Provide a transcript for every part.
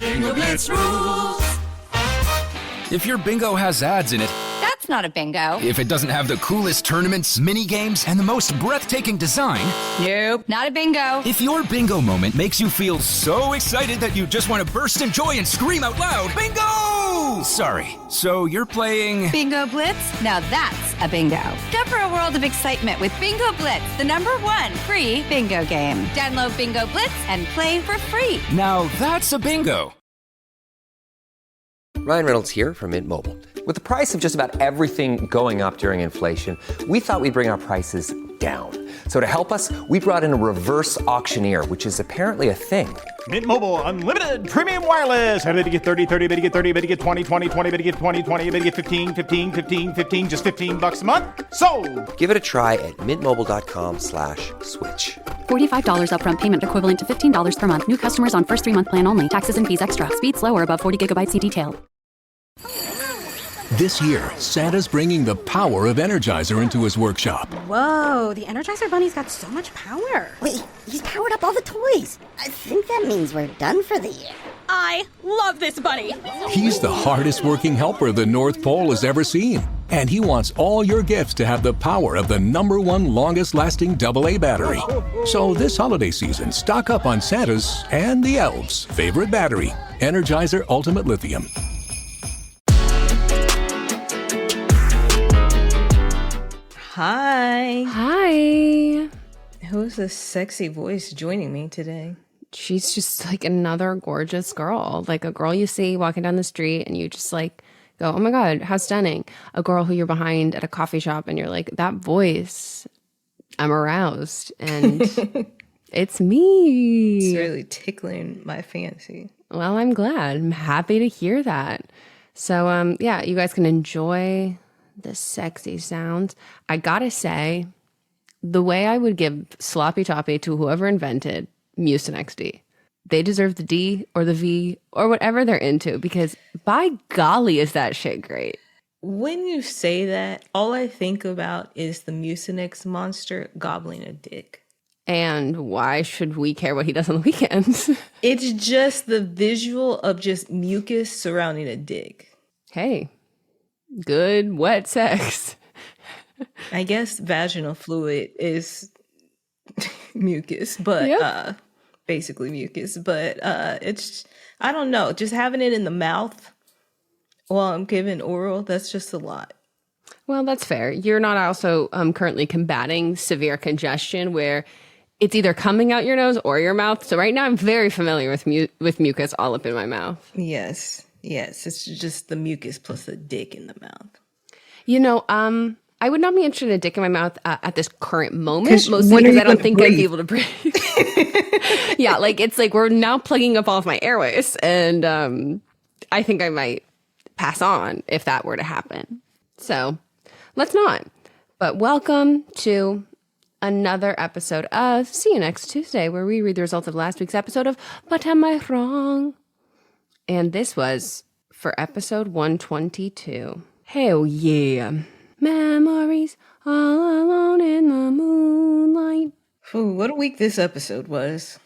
Bingo Blitz rules. If your bingo has ads in it, That's not a bingo. if it doesn't have the coolest tournaments, mini games, and the most breathtaking design, Nope, not a bingo. if your bingo moment makes you feel so excited that you just want to burst in joy and scream out loud, bingo! Sorry, so you're playing... Bingo Blitz? Now that's a bingo. Go for a world of excitement with Bingo Blitz, the #1 free bingo game. Download Bingo Blitz and play for free. Now that's a bingo. Ryan Reynolds here from Mint Mobile. With the price of just about everything going up during inflation, we thought we'd bring our prices down. So to help us, we brought in a reverse auctioneer, which is apparently a thing. Mint Mobile Unlimited Premium Wireless. How to get 30, 30, bit to get 30, bit to get 20, 20, 20, bit to get 20, 20, bit to get 15, 15, 15, 15, just $15 a month? Sold! Give it a try at mintmobile.com/switch. $45 upfront payment equivalent to $15 per month. New customers on first 3-month plan only. Taxes and fees extra. Speed slower above 40 gigabytes. See detail. This year, Santa's bringing the power of Energizer into his workshop. Whoa, the Energizer Bunny's got so much power. Wait, he's powered up all the toys. I think that means we're done for the year. I love this bunny. He's the hardest working helper the North Pole has ever seen. And he wants all your gifts to have the power of the #1 longest lasting AA battery. So this holiday season, stock up on Santa's and the elves' favorite battery, Energizer Ultimate Lithium. Hi. Hi. Who's this sexy voice joining me today? She's just like another gorgeous girl, like a girl you see walking down the street and you just like go, oh my God, how stunning. A girl who you're behind at a coffee shop and you're like, that voice, I'm aroused. And it's me. It's really tickling my fancy. Well, I'm glad. I'm happy to hear that. So, yeah, you guys can enjoy the sexy sounds. I gotta say, the way I would give sloppy toppy to whoever invented Mucin XD, they deserve the D or the V or whatever they're into, because by golly, is that shit great. When you say that, all I think about is the Mucinex monster gobbling a dick. And why should we care what he does on the weekends? It's just the visual of just mucus surrounding a dick. Hey, good wet sex. I guess vaginal fluid is mucus, but Yep. basically mucus. But it's, I don't know, just having it in the mouth while I'm giving oral, that's just a lot. Well, that's fair. You're not also currently combating severe congestion where it's either coming out your nose or your mouth. So right now I'm very familiar with mucus all up in my mouth. Yes. It's just the mucus plus the dick in the mouth. You know, I would not be interested in a dick in my mouth at this current moment, mostly because I don't think I'd be able to breathe. Yeah, like it's like we're now plugging up all of my airways, and I think I might pass on if that were to happen. So let's not. But welcome to another episode of See You Next Tuesday, where we read the results of last week's episode of But Am I Wrong? And this was for episode 122. Hell yeah. Memories all alone in the moonlight. Ooh, what a week this episode was.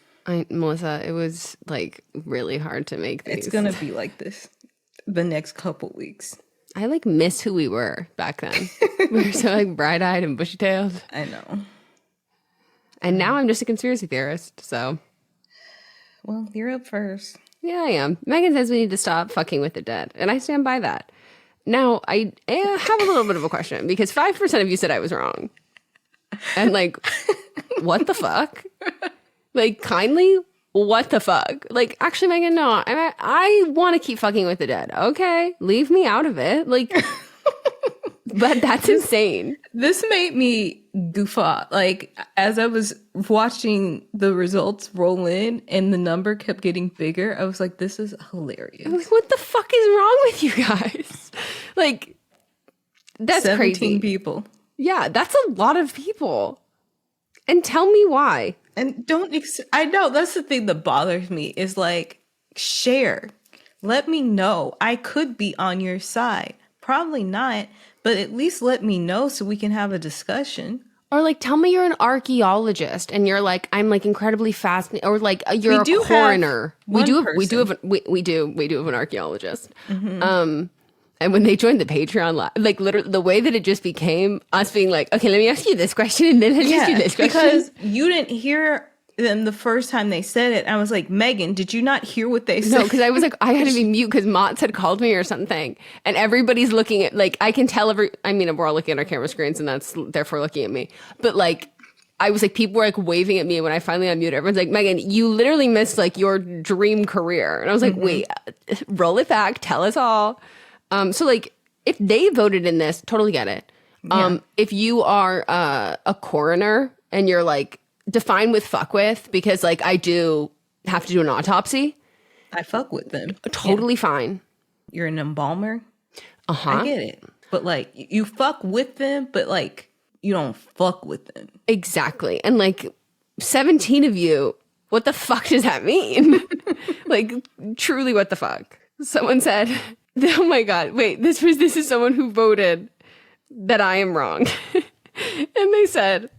Melissa, it was like really hard to make these. It's gonna be like this the next couple weeks. I like miss who we were back then. We were so like bright-eyed and bushy-tailed. I know. And now I'm just a conspiracy theorist, so. Well, you're up first. Yeah, I am. Megan says we need to stop fucking with the dead, and I stand by that. Now, I have a little bit of a question, because 5% of you said I was wrong. And like, what the fuck? Like, kindly, what the fuck? Like, actually, Megan, no, I want to keep fucking with the dead. Okay, leave me out of it. Like, but that's insane. This made me goof off. Like, as I was watching the results roll in and the number kept getting bigger, I was like, this is hilarious. Like, what the fuck is wrong with you guys? Like, that's 17 crazy. people. Yeah, that's a lot of people. And tell me why. And I know that's the thing that bothers me is like, share. Let me know. I could be on your side. Probably not, but at least let me know so we can have a discussion. Or like, tell me you're an archaeologist and you're like, I'm like incredibly fascinated, or like you're a coroner. We do have an archaeologist. Mm-hmm. And when they joined the Patreon, like literally the way that it just became us being like, okay, let me ask you this question and then let's ask you this question. Because you didn't hear them the first time they said it. I was like, Megan, did you not hear what they said? No, because I was like, I had to be mute because Mott's had called me or something. And everybody's looking at, like, I can tell we're all looking at our camera screens and that's therefore looking at me. But like, I was like, people were like waving at me. And when I finally unmuted, everyone's like, Megan, you literally missed like your dream career. And I was like, wait, roll it back. Tell us all. So like, if they voted in this, totally get it. If you are a coroner and you're like, define with fuck with, because like I do have to do an autopsy. I fuck with them. Totally fine. You're an embalmer. Uh-huh. I get it. But like you fuck with them, but like you don't fuck with them. Exactly. And like 17 of you, what the fuck does that mean? Like truly what the fuck? Someone said, oh my God, wait, this is someone who voted that I am wrong. And they said,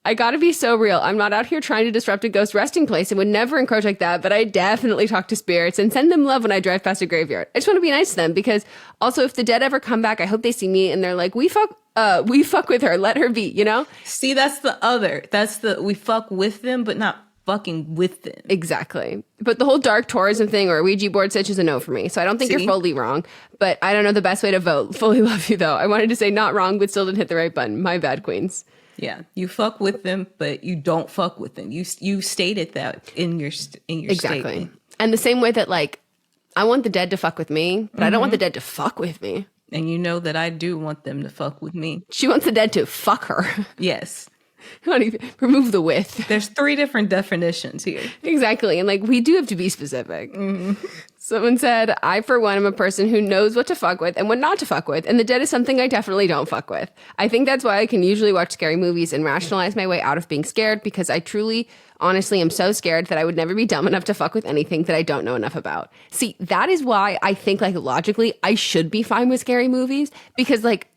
I gotta be so real. I'm not out here trying to disrupt a ghost resting place and would never encroach like that, but I definitely talk to spirits and send them love when I drive past a graveyard. I just want to be nice to them because also if the dead ever come back, I hope they see me and they're like, we fuck with her, let her be, you know? See, that's the we fuck with them, but not fucking with them. Exactly. But the whole dark tourism thing or Ouija board sitch is a no for me. So I don't think you're fully wrong, but I don't know the best way to vote. Fully love you though. I wanted to say not wrong, but still didn't hit the right button. My bad, queens. Yeah, you fuck with them, but you don't fuck with them. You stated that in your exactly. statement. And the same way that like I want the dead to fuck with me, but I don't want the dead to fuck with me. And you know that I do want them to fuck with me. She wants the dead to fuck her. Yes. Not even remove the with. There's 3 different definitions here. Exactly. And like we do have to be specific. Mm-hmm. Someone said, I for one am a person who knows what to fuck with and what not to fuck with. And the dead is something I definitely don't fuck with. I think that's why I can usually watch scary movies and rationalize my way out of being scared because I truly, honestly am so scared that I would never be dumb enough to fuck with anything that I don't know enough about. See, that is why I think like logically I should be fine with scary movies because like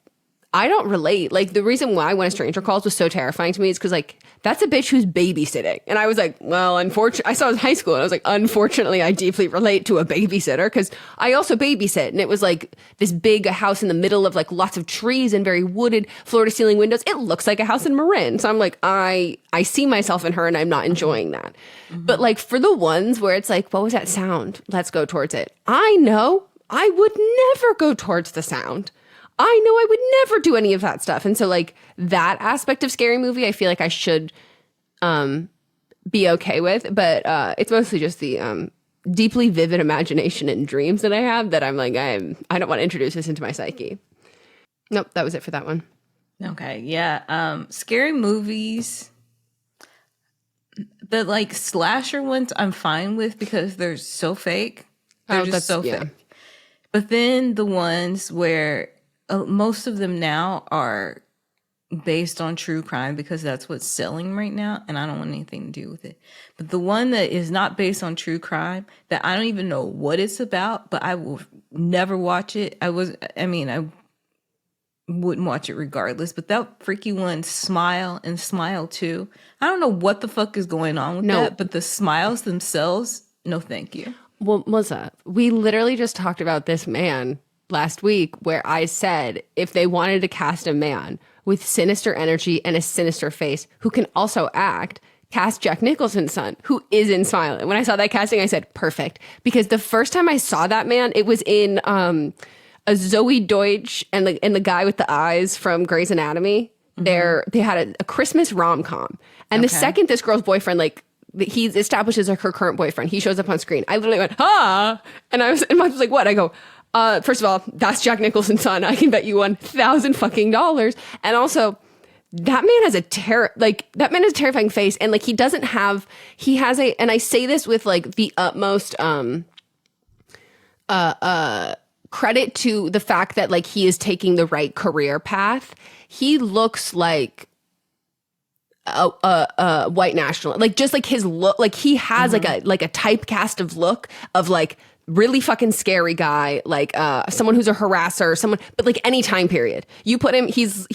I don't relate. Like the reason why When a Stranger Calls was so terrifying to me is because like that's a bitch who's babysitting. And I was like, well, unfortunately, I saw it in high school and I was like, unfortunately, I deeply relate to a babysitter because I also babysit. And it was like this big house in the middle of like lots of trees and very wooded floor to ceiling windows. It looks like a house in Marin. So I'm like, I see myself in her and I'm not enjoying that. Mm-hmm. But like for the ones where it's like, what was that sound? Let's go towards it. I know I would never go towards the sound. I know I would never do any of that stuff. And so like that aspect of scary movie, I feel like I should be okay with. But it's mostly just the deeply vivid imagination and dreams that I have that I'm like, I don't want to introduce this into my psyche. Nope, that was it for that one. Okay, yeah. Scary movies, the like slasher ones I'm fine with because they're so fake. They're just so fake. But then the ones where most of them now are based on true crime because that's what's selling right now and I don't want anything to do with it. But the one that is not based on true crime that I don't even know what it's about, but I will never watch it. I wouldn't watch it regardless, but that freaky one, Smile and Smile 2. I don't know what the fuck is going on with that, but the smiles themselves, no thank you. Well, Melissa, we literally just talked about this man last week where I said if they wanted to cast a man with sinister energy and a sinister face who can also act, cast Jack Nicholson's son, who is in Smile. And when I saw that casting, I said, perfect. Because the first time I saw that man, it was in a Zoe Deutsch and the guy with the eyes from Grey's Anatomy. Mm-hmm. They had a Christmas rom-com. And the second this girl's boyfriend, like, he establishes like her current boyfriend, he shows up on screen. I literally went, ah! And I was like, what? I go, first of all, that's Jack Nicholson's son. I can bet you $1,000 fucking dollars. And also, that man has a terrifying face. And like, he has and I say this with like the utmost, credit to the fact that like he is taking the right career path. He looks like white national, like just like his look, like he has like a typecast of look of like really fucking scary guy, like someone who's a harasser, someone, but like any time period. You put him, he's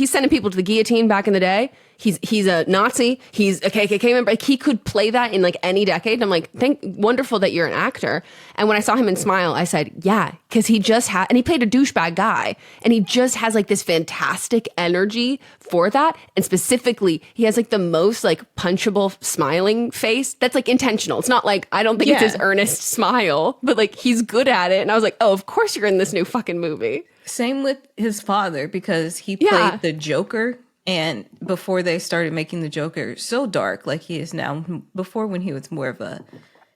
sending people to the guillotine back in the day. He's a Nazi. He's a KKK member. Like he could play that in like any decade. And I'm like, wonderful that you're an actor. And when I saw him in Smile, I said, yeah, because he just had, and he played a douchebag guy, and he just has like this fantastic energy for that. And specifically, he has like the most like punchable smiling face that's like intentional. It's not like, I don't think it's his earnest smile, but like he's good at it. And I was like, oh, of course you're in this new fucking movie. Same with his father, because he played the Joker. And before they started making the Joker so dark like he is now, before when he was more of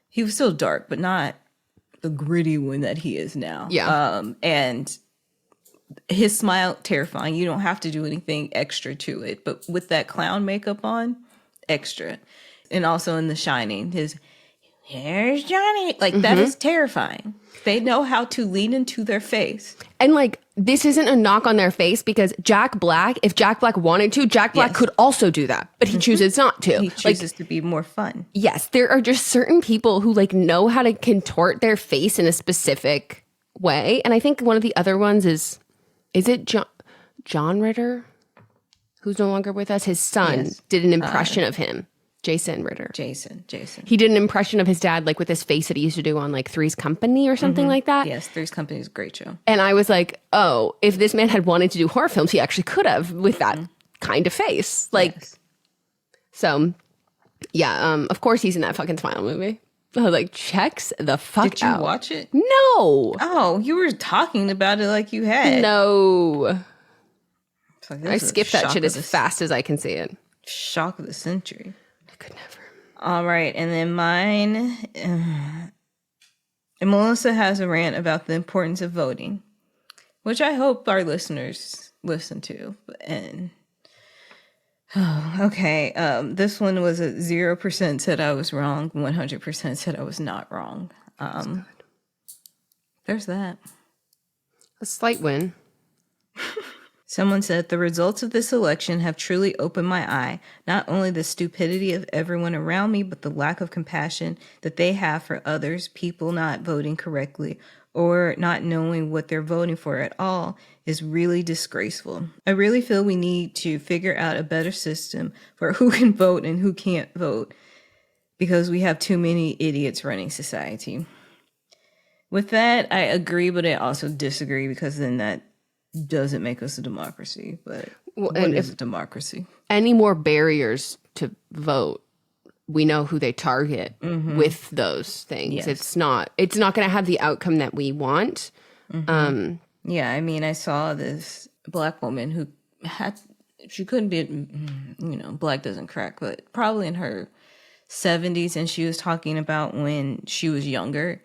he was still dark, but not the gritty one that he is now. Yeah. And his smile, terrifying. You don't have to do anything extra to it. But with that clown makeup on, extra. And also in The Shining, here's Johnny. Like, that is terrifying. They know how to lean into their face. And like, this isn't a knock on their face, because Jack Black, if Jack Black wanted to, Jack Black could also do that, but he chooses not to. He chooses to be more fun. Yes, there are just certain people who like know how to contort their face in a specific way. And I think one of the other ones is it John Ritter, who's no longer with us? His son did an impression of him. Jason Ritter. Jason. He did an impression of his dad, like with his face that he used to do on like Three's Company or something like that. Yes, Three's Company is a great show. And I was like, oh, if this man had wanted to do horror films, he actually could have with that kind of face. Like, so yeah, of course he's in that fucking Smile movie. I was like, checks the fuck out. Did you watch it? No. Oh, you were talking about it like you had. No. Like, I skipped that shit as fast as I can see it. Shock of the century. Could never. All right, and then mine, and Melissa has a rant about the importance of voting, which I hope our listeners listen to. And okay, this one was 0% said I was wrong, 100% said I was not wrong. There's that. A slight win. Someone said, the results of this election have truly opened my eye. Not only the stupidity of everyone around me, but the lack of compassion that they have for others, people not voting correctly or not knowing what they're voting for at all is really disgraceful. I really feel we need to figure out a better system for who can vote and who can't vote, because we have too many idiots running society. With that, I agree, but I also disagree, because then that doesn't make us a democracy. But what is a democracy? Any more barriers to vote, we know who they target with those things. Yes. It's not going to have the outcome that we want. Yeah, I mean, I saw this Black woman who she couldn't be, Black doesn't crack, but probably in her 70s, and she was talking about when she was younger,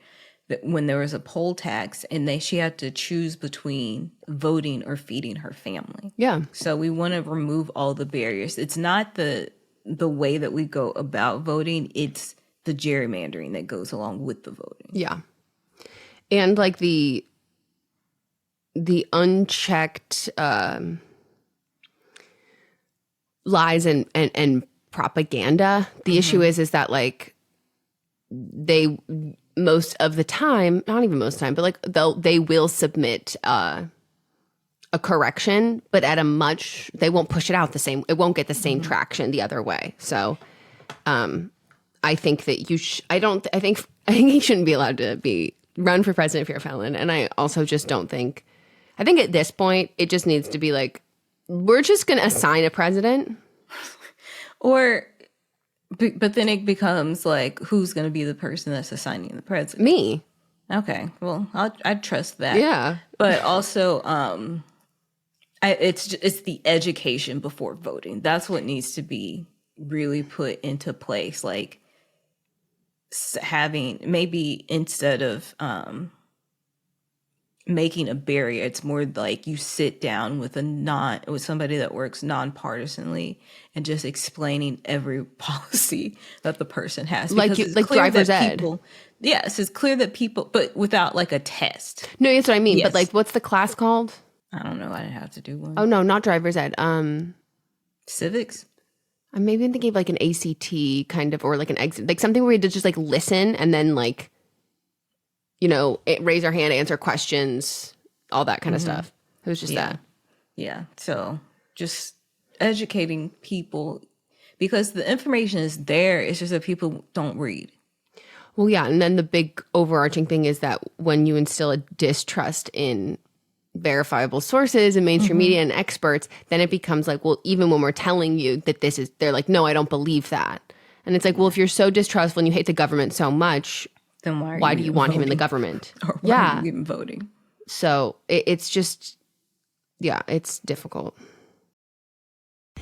that when there was a poll tax and she had to choose between voting or feeding her family. Yeah. So we want to remove all the barriers. It's not the way that we go about voting. It's the gerrymandering that goes along with the voting. Yeah. And like the unchecked lies and propaganda. The issue is that like they most of the time, not even most of the time, but like they will submit a correction, but at they won't push it out the same. It won't get the same traction the other way. So, I think that I think you shouldn't be allowed to run for president if you're a felon. And I also just don't think. I think at this point it just needs to be like, we're just going to assign a president, But then it becomes like, who's going to be the person that's assigning the president? Me. Okay, well, I'd trust that. Yeah, but also, it's the education before voting. That's what needs to be really put into place. Like having, maybe instead of making a barrier, it's more like you sit down with somebody that works nonpartisanly and just explaining every policy that the person has. Like driver's ed. Yes, it's clear that people, but without like a test. No, that's what I mean. Yes. But like, what's the class called? I don't know. I'd have to do one. Oh no, not driver's ed. Civics. I'm maybe thinking of like an ACT kind of, or like an exit, like something where you just like listen and then like raise our hand, answer questions, all that kind of stuff. It was just that. Yeah. So just educating people, because the information is there. It's just that people don't read. Well, yeah. And then the big overarching thing is that when you instill a distrust in verifiable sources and mainstream media and experts, then it becomes like, well, even when we're telling you that they're like, no, I don't believe that. And it's like, well, if you're so distrustful and you hate the government so much, then why do you want him in the government? Or why are you even voting? So it's just, it's difficult.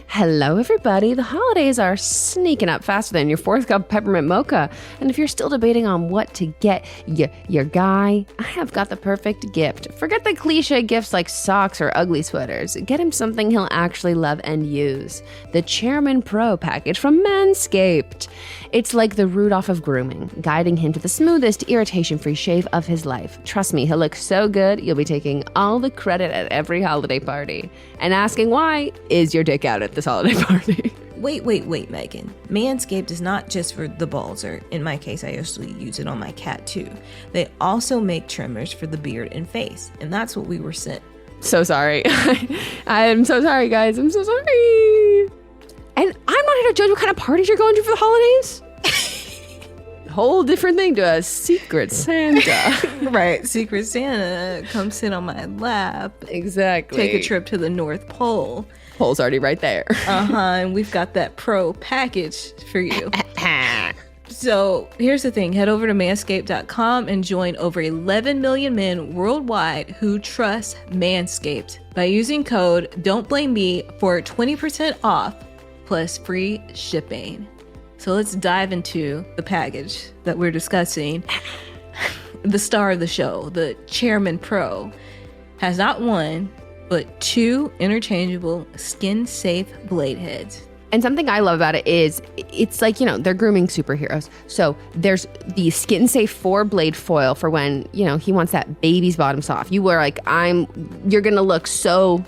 Hello, everybody. The holidays are sneaking up faster than your 4th cup peppermint mocha. And if you're still debating on what to get your guy, I have got the perfect gift. Forget the cliche gifts like socks or ugly sweaters. Get him something he'll actually love and use. The Chairman Pro package from Manscaped. It's like the Rudolph of grooming, guiding him to the smoothest, irritation-free shave of his life. Trust me, he'll look so good, you'll be taking all the credit at every holiday party. And asking why, is your dick out at this holiday party? Wait, Megan. Manscaped is not just for the balls, or in my case, I usually use it on my cat too. They also make trimmers for the beard and face, and that's what we were sent. So sorry. I'm so sorry, guys. I'm so sorry. And I'm not here to judge what kind of parties you're going to for the holidays. Whole different thing to a Secret Santa. Right. Secret Santa, come sit on my lap. Exactly. Take a trip to the North Pole. Pole's already right there. And we've got that pro package for you. So here's the thing. Head over to manscaped.com and join over 11 million men worldwide who trust Manscaped by using code DON'TBLAMEME for 20% off plus free shipping. So let's dive into the package that we're discussing. The star of the show, the Chairman Pro, has not one, but 2 interchangeable skin-safe blade heads. And something I love about it is it's like, they're grooming superheroes. So there's the skin-safe 4-blade foil for when, he wants that baby's bottom soft. You were like, you're going to look so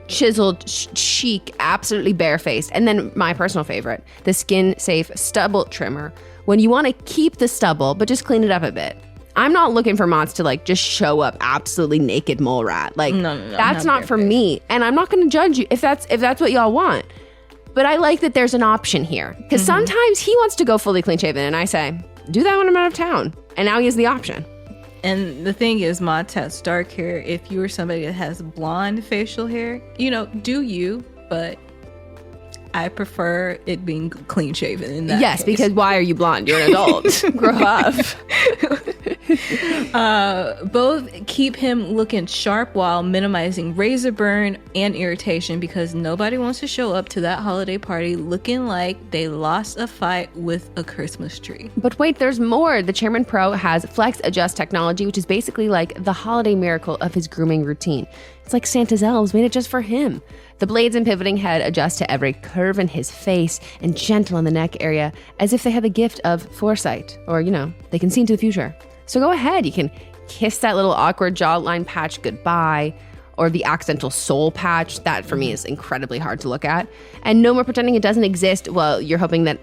chiseled, chic, absolutely barefaced. And then my personal favorite, the skin-safe stubble trimmer. When you want to keep the stubble, but just clean it up a bit. I'm not looking for mods to just show up absolutely naked mole rat. No, that's not for me. And I'm not going to judge you if that's what y'all want. But I like that there's an option here. Because sometimes he wants to go fully clean shaven, and I say, do that when I'm out of town. And now he has the option. And the thing is, mods has dark hair. If you are somebody that has blonde facial hair, do you, but I prefer it being clean shaven in that case. Because why are you blonde? You're an adult. Grow up. Both keep him looking sharp while minimizing razor burn and irritation, because nobody wants to show up to that holiday party looking like they lost a fight with a Christmas tree. But wait, there's more. The Chairman Pro has Flex Adjust technology, which is basically like the holiday miracle of his grooming routine. It's like Santa's elves made it just for him. The blades and pivoting head adjust to every curve in his face and gentle on the neck area, as if they had the gift of foresight, or, they can see into the future. So go ahead, you can kiss that little awkward jawline patch goodbye, or the accidental soul patch. That for me is incredibly hard to look at. And no more pretending it doesn't exist while you're hoping that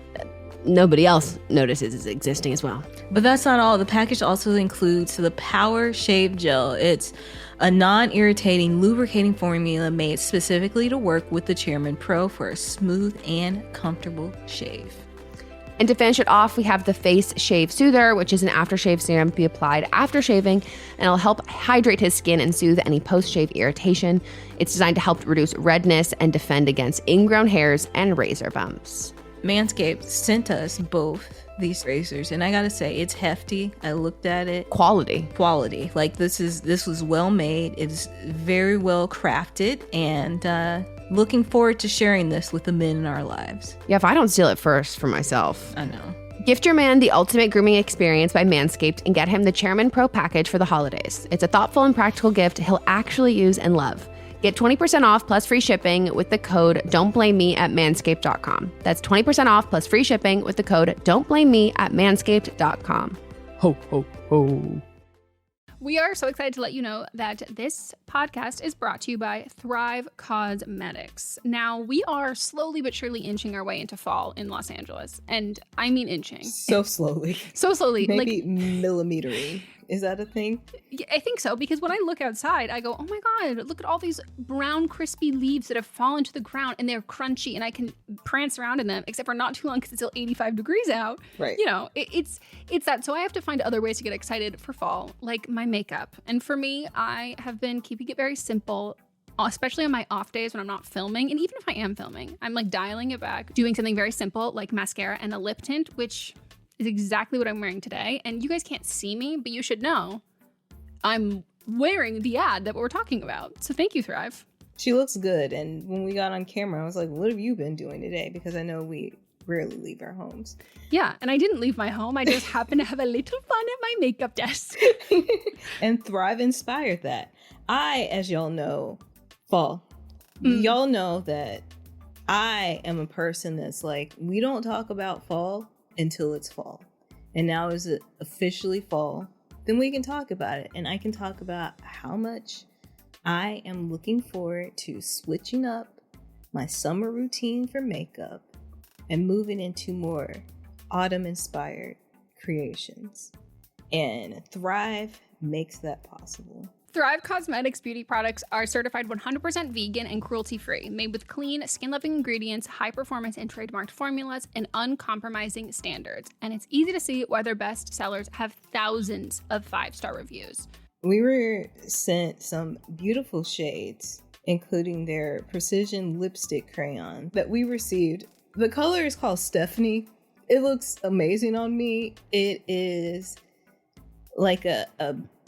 nobody else notices it's existing as well. But that's not all. The package also includes the Power Shave Gel. It's a non-irritating, lubricating formula made specifically to work with the Chairman Pro for a smooth and comfortable shave. And to finish it off, we have the Face Shave Soother, which is an aftershave serum to be applied after shaving, and it'll help hydrate his skin and soothe any post-shave irritation. It's designed to help reduce redness and defend against ingrown hairs and razor bumps. Manscaped sent us both these razors, and I gotta say, it's hefty. I looked at it. Quality. Like this was well made. It's very well crafted, and looking forward to sharing this with the men in our lives. Yeah, if I don't steal it first for myself. I know. Gift your man the ultimate grooming experience by Manscaped and get him the Chairman Pro package for the holidays. It's a thoughtful and practical gift he'll actually use and love. Get 20% off plus free shipping with the code DON'TBLAMEME at manscaped.com. That's 20% off plus free shipping with the code DON'TBLAMEME at manscaped.com. Ho, ho, ho. We are so excited to let you know that this podcast is brought to you by Thrive Cosmetics. Now, we are slowly but surely inching our way into fall in Los Angeles. And I mean inching. So slowly. So slowly. Maybe millimetering. Is that a thing? Yeah, I think so, because when I look outside, I go, oh my God, look at all these brown, crispy leaves that have fallen to the ground and they're crunchy and I can prance around in them, except for not too long because it's still 85 degrees out. Right. You know, it's that. So I have to find other ways to get excited for fall, like my makeup. And for me, I have been keeping it very simple, especially on my off days when I'm not filming. And even if I am filming, I'm like dialing it back, doing something very simple like mascara and a lip tint, which is exactly what I'm wearing today. And you guys can't see me, but you should know I'm wearing the ad that we're talking about. So thank you, Thrive. She looks good. And when we got on camera, I was like, what have you been doing today? Because I know we rarely leave our homes. Yeah, and I didn't leave my home. I just happened to have a little fun at my makeup desk. And Thrive inspired that. As y'all know, fall. Y'all know that I am a person that's like, we don't talk about fall until it's fall. And now is it officially fall? Then we can talk about it. And I can talk about how much I am looking forward to switching up my summer routine for makeup and moving into more autumn-inspired creations. And Thrive makes that possible. Thrive Cosmetics beauty products are certified 100% vegan and cruelty-free, made with clean, skin-loving ingredients, high-performance and trademarked formulas, and uncompromising standards. And it's easy to see why their best sellers have thousands of 5-star reviews. We were sent some beautiful shades, including their precision lipstick crayon that we received. The color is called Stephanie. It looks amazing on me. It is like a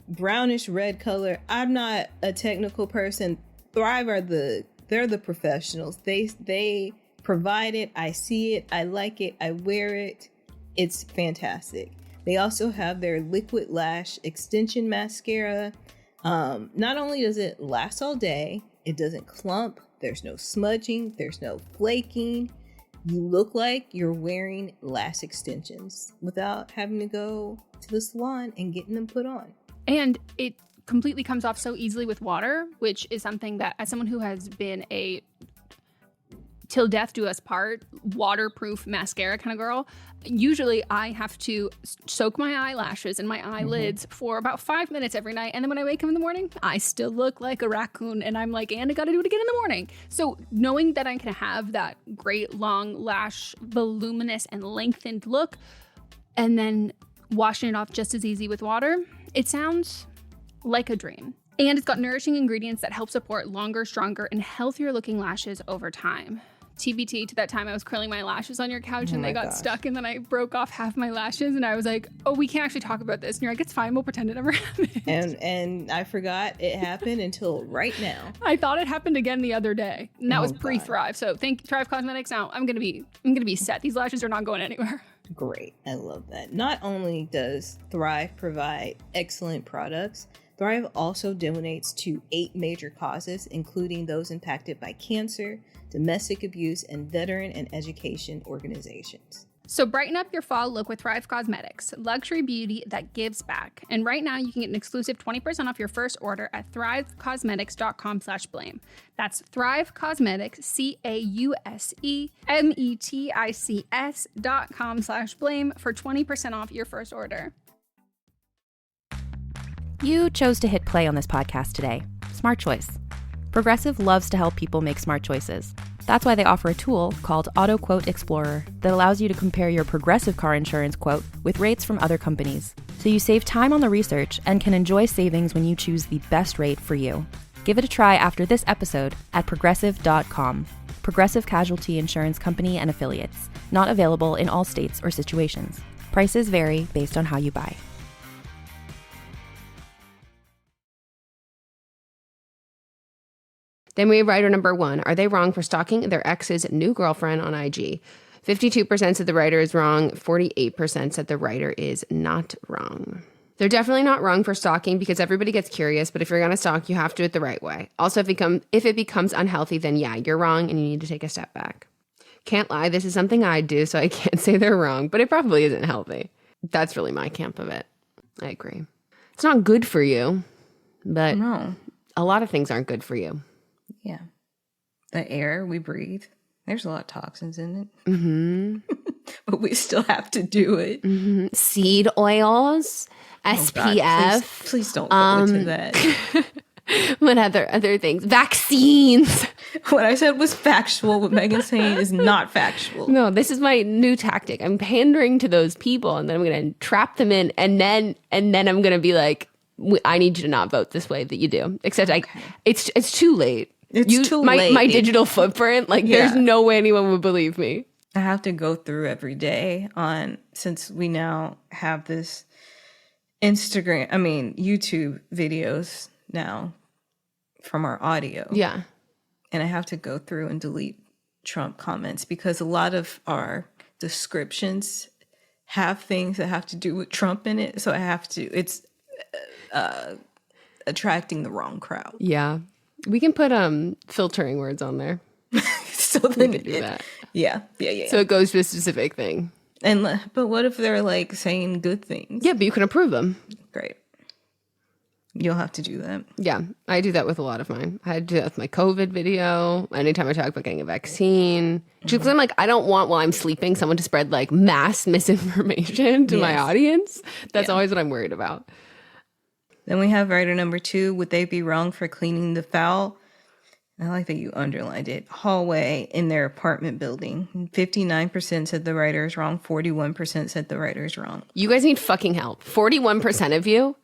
brownish red color. I'm not a technical person. Thrive they're the professionals. They provide it. I see it. I like it. I wear it. It's fantastic. They also have their liquid lash extension mascara. Not only does it last all day, it doesn't clump. There's no smudging. There's no flaking. You look like you're wearing lash extensions without having to go to the salon and getting them put on. And it completely comes off so easily with water, which is something that, as someone who has been a till death do us part waterproof mascara kind of girl, usually I have to soak my eyelashes and my eyelids for about 5 minutes every night. And then when I wake up in the morning, I still look like a raccoon. And I'm like, and I got to do it again in the morning. So knowing that I can have that great long lash, voluminous and lengthened look, and then washing it off just as easy with water, it sounds like a dream. And it's got nourishing ingredients that help support longer, stronger, and healthier looking lashes over time. TBT to that time I was curling my lashes on your couch and they got stuck, and then I broke off half my lashes and I was like, oh, we can't actually talk about this. And you're like, it's fine, we'll pretend it never happened. And I forgot it happened until right now. I thought it happened again the other day. And that was pre-Thrive. So thank Thrive Cosmetics. Now I'm gonna be set. These lashes are not going anywhere. Great. I love that. Not only does Thrive provide excellent products, Thrive also donates to 8 major causes, including those impacted by cancer, domestic abuse, and veteran and education organizations. So brighten up your fall look with Thrive Cosmetics, luxury beauty that gives back. And right now you can get an exclusive 20% off your first order at thrivecosmetics.com/blame. That's Thrive Cosmetics, CAUSEMETICS.com/blame for 20% off your first order. You chose to hit play on this podcast today. Smart choice. Progressive loves to help people make smart choices. That's why they offer a tool called Auto Quote Explorer that allows you to compare your Progressive car insurance quote with rates from other companies. So you save time on the research and can enjoy savings when you choose the best rate for you. Give it a try after this episode at progressive.com. Progressive Casualty Insurance Company and Affiliates. Not available in all states or situations. Prices vary based on how you buy. Then we have writer number 1. Are they wrong for stalking their ex's new girlfriend on IG? 52% said the writer is wrong. 48% said the writer is not wrong. They're definitely not wrong for stalking because everybody gets curious, but if you're going to stalk, you have to do it the right way. Also, if it becomes unhealthy, then yeah, you're wrong and you need to take a step back. Can't lie, this is something I do, so I can't say they're wrong, but it probably isn't healthy. That's really my camp of it. I agree. It's not good for you, but no, a lot of things aren't good for you. Yeah. The air we breathe, there's a lot of toxins in it. Mm-hmm. but we still have to do it. Mm-hmm. Seed oils, SPF. God, please don't go into that. What other things? Vaccines. What I said was factual. What Megan's saying is not factual. No, this is my new tactic. I'm pandering to those people, and then I'm going to trap them in, and then I'm going to be like, I need you to not vote this way that you do. Except it's too late. It's too late. My digital footprint, there's no way anyone would believe me. I have to go through every day since we now have this YouTube videos now from our audio. Yeah. And I have to go through and delete Trump comments because a lot of our descriptions have things that have to do with Trump in it. So it's attracting the wrong crowd. Yeah. We can put filtering words on there. So then we can do that. Yeah. So it goes to a specific thing. But what if they're like saying good things? Yeah, but you can approve them. Great. You'll have to do that. Yeah, I do that with a lot of mine. I do that with my COVID video. Anytime I talk about getting a vaccine. Because I'm like, I don't want, while I'm sleeping, someone to spread like mass misinformation to my audience. That's always what I'm worried about. Then we have writer number 2. Would they be wrong for cleaning the foul? I like that you underlined it. Hallway in their apartment building. 59% said the writer is wrong. 41% said the writer is wrong. You guys need fucking help. 41% of you.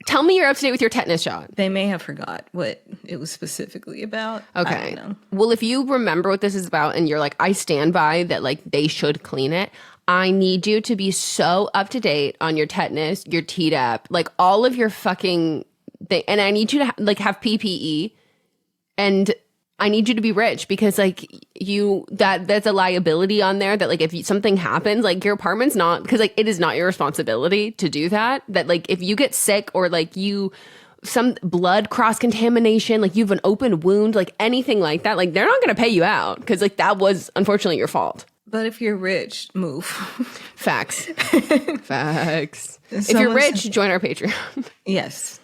Tell me you're up to date with your tetanus shot. They may have forgot what it was specifically about. Okay. I don't know. Well, if you remember what this is about and you're like, I stand by that, like, they should clean it, I need you to be so up to date on your tetanus, your Tdap, like all of your fucking thing. And I need you to have PPE, and I need you to be rich because like that's a liability on there that like if something happens, like your apartment's not, because like it is not your responsibility to do that. That like if you get sick or like some blood cross contamination, like you have an open wound, like anything like that, like they're not going to pay you out because like that was unfortunately your fault. But if you're rich, move. Facts. Facts. If you're rich, join our Patreon. Yes.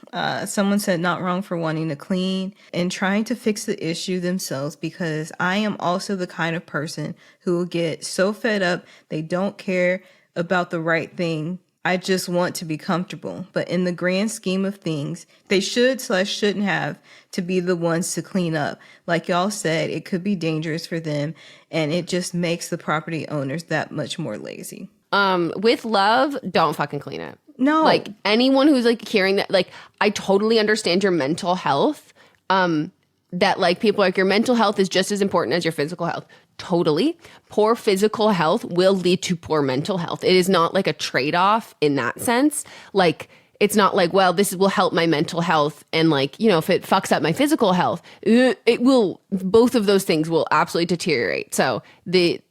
Someone said not wrong for wanting to clean and trying to fix the issue themselves, because I am also the kind of person who will get so fed up they don't care about the right thing. I just want to be comfortable. But in the grand scheme of things, they shouldn't have to be the ones to clean up. Like y'all said, it could be dangerous for them, and it just makes the property owners that much more lazy. With love, don't fucking clean it. No. Like anyone who's like hearing that, like I totally understand your mental health. That like people are like your mental health is just as important as your physical health. Totally. Poor physical health will lead to poor mental health. It is not like a trade-off in that sense. Like it's not like, well, this will help my mental health, and like, you know, if it fucks up my physical health, it will, both of those things will absolutely deteriorate. So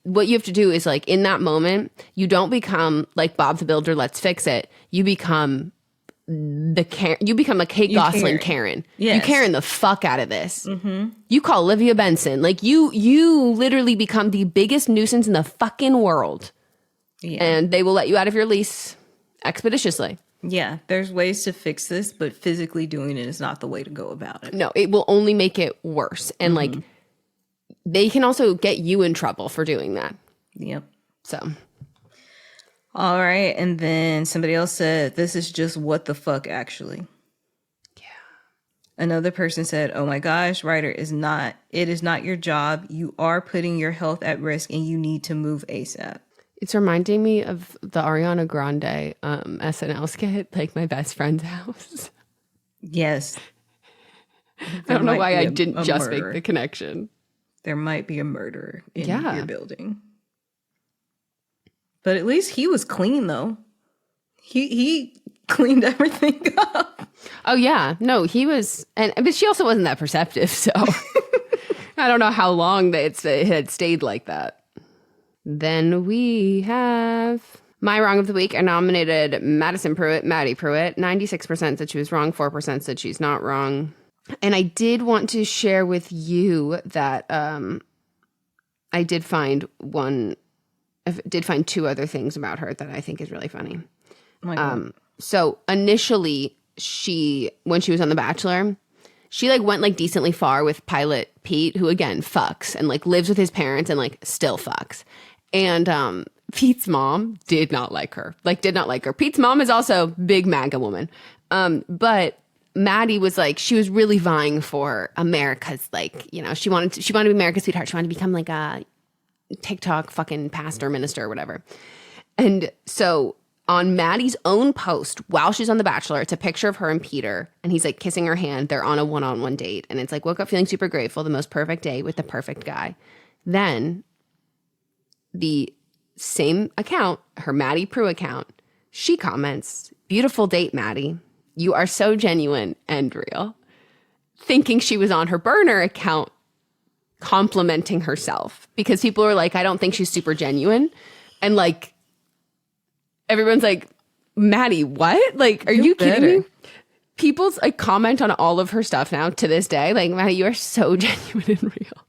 what you have to do is like in that moment, you don't become like Bob the Builder, let's fix it. You become a Kate Gosselin Karen. Yes. You Karen the fuck out of this. Mm-hmm. You call Olivia Benson. Like you literally become the biggest nuisance in the fucking world. Yeah. And they will let you out of your lease expeditiously. Yeah, there's ways to fix this, but physically doing it is not the way to go about it. No, it will only make it worse. And like they can also get you in trouble for doing that. Yep. So all right, and then somebody else said, this is just what the fuck, actually. Yeah. Another person said, oh my gosh, writer, it is not your job. You are putting your health at risk and you need to move ASAP. It's reminding me of the Ariana Grande SNL skit, like My Best Friend's House. Yes. I don't know why I didn't just make the connection. There might be a murderer in your building. But at least he was clean, though. He cleaned everything up. Oh, yeah. No, he was. But she also wasn't that perceptive, so I don't know how long it had stayed like that. Then we have my wrong of the week. I nominated Maddie Pruitt. 96% said she was wrong. 4% said she's not wrong. And I did want to share with you that I did find two other things about her that I think is really funny. So initially, when she was on The Bachelor, she like went like decently far with pilot Pete, who again fucks and like lives with his parents and like still fucks. And Pete's mom did not like her. Pete's mom is also big MAGA woman. But Maddie was like, she was really vying for America's, like, you know, she wanted to be America's sweetheart. She wanted to become like a TikTok fucking pastor, minister, or whatever. And so on Maddie's own post, while she's on The Bachelor, it's a picture of her and Peter, and he's like kissing her hand. They're on a one-on-one date, and it's like, woke up feeling super grateful, the most perfect day with the perfect guy. Then the same account, her Maddie Prue account, she comments, beautiful date, Maddie. You are so genuine and real. Thinking she was on her burner account complimenting herself, because people are like, I don't think she's super genuine. And like, everyone's like, Maddie, what? Like, are you kidding me? People's like comment on all of her stuff now to this day. Like, Maddie, you are so genuine and real.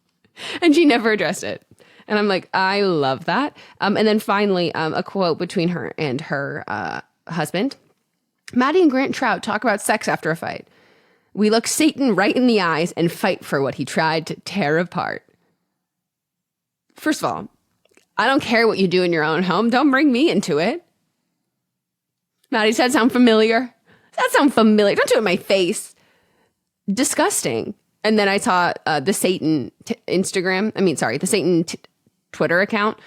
And she never addressed it. And I'm like, I love that. And then finally, a quote between her and her husband. Maddie and Grant Trout talk about sex after a fight. We look Satan right in the eyes and fight for what he tried to tear apart. First of all, I don't care what you do in your own home. Don't bring me into it. Maddie, does that sound familiar? Does that sound familiar? Don't do it in my face. Disgusting. And then I saw the Satan the Satan Twitter account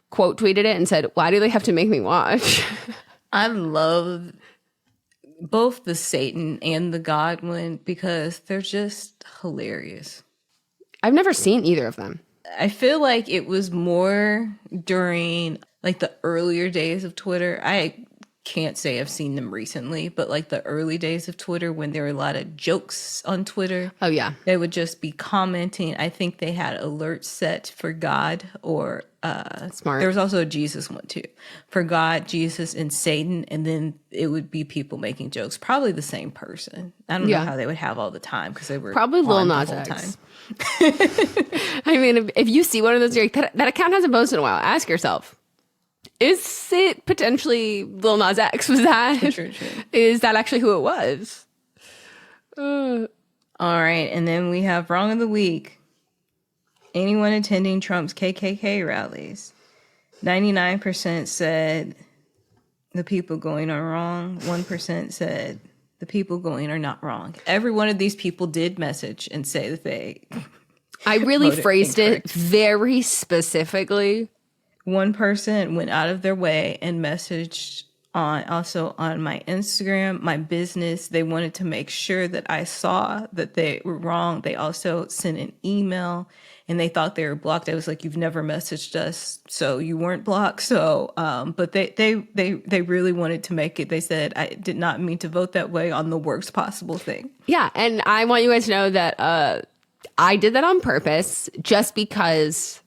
quote tweeted it and said, why do they have to make me watch? I love both the Satan and the Godwin because they're just hilarious. I've never seen either of them. I feel like it was more during like the earlier days of Twitter. I can't say I've seen them recently, but like the early days of Twitter when there were a lot of jokes on Twitter. Oh yeah. They would just be commenting. I think they had alerts set for God or smart. There was also a Jesus one too. For God, Jesus, and Satan, and then it would be people making jokes. Probably the same person. I don't know how they would have all the time because they were probably Lil Nas X. I mean, if you see one of those, you're like, that account hasn't posted in a while. Ask yourself, is it potentially Lil Nas X? Was that? True. Is that actually who it was? All right, and then we have Wrong of the Week. Anyone attending Trump's KKK rallies? 99% said the people going are wrong. 1% said the people going are not wrong. Every one of these people did message and say that they I really phrased it very specifically. One person went out of their way and messaged on my Instagram, my business. They wanted to make sure that I saw that they were wrong. They also sent an email and they thought they were blocked. I was like, you've never messaged us, so you weren't blocked. So, but they really wanted to make it. They said, I did not mean to vote that way on the worst possible thing. Yeah. And I want you guys to know that I did that on purpose just because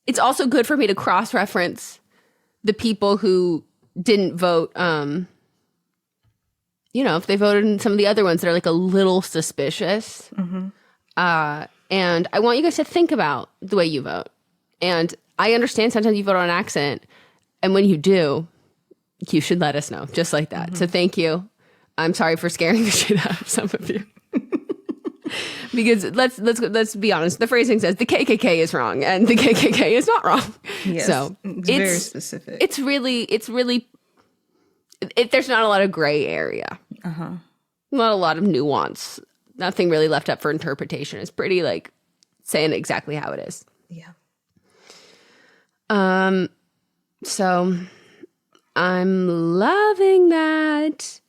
it's also good for me to cross-reference the people who didn't vote. If they voted in some of the other ones that are like a little suspicious. Mm-hmm. And I want you guys to think about the way you vote. And I understand sometimes you vote on accident. And when you do, you should let us know, just like that. Mm-hmm. So thank you. I'm sorry for scaring the shit out of some of you. Because let's be honest, the phrasing says the KKK is wrong and the KKK is not wrong. Yes, so it's very specific. It's really there's not a lot of gray area. Uh-huh. Not a lot of nuance. Nothing really left up for interpretation. It's pretty like saying exactly how it is. Yeah. So I'm loving that.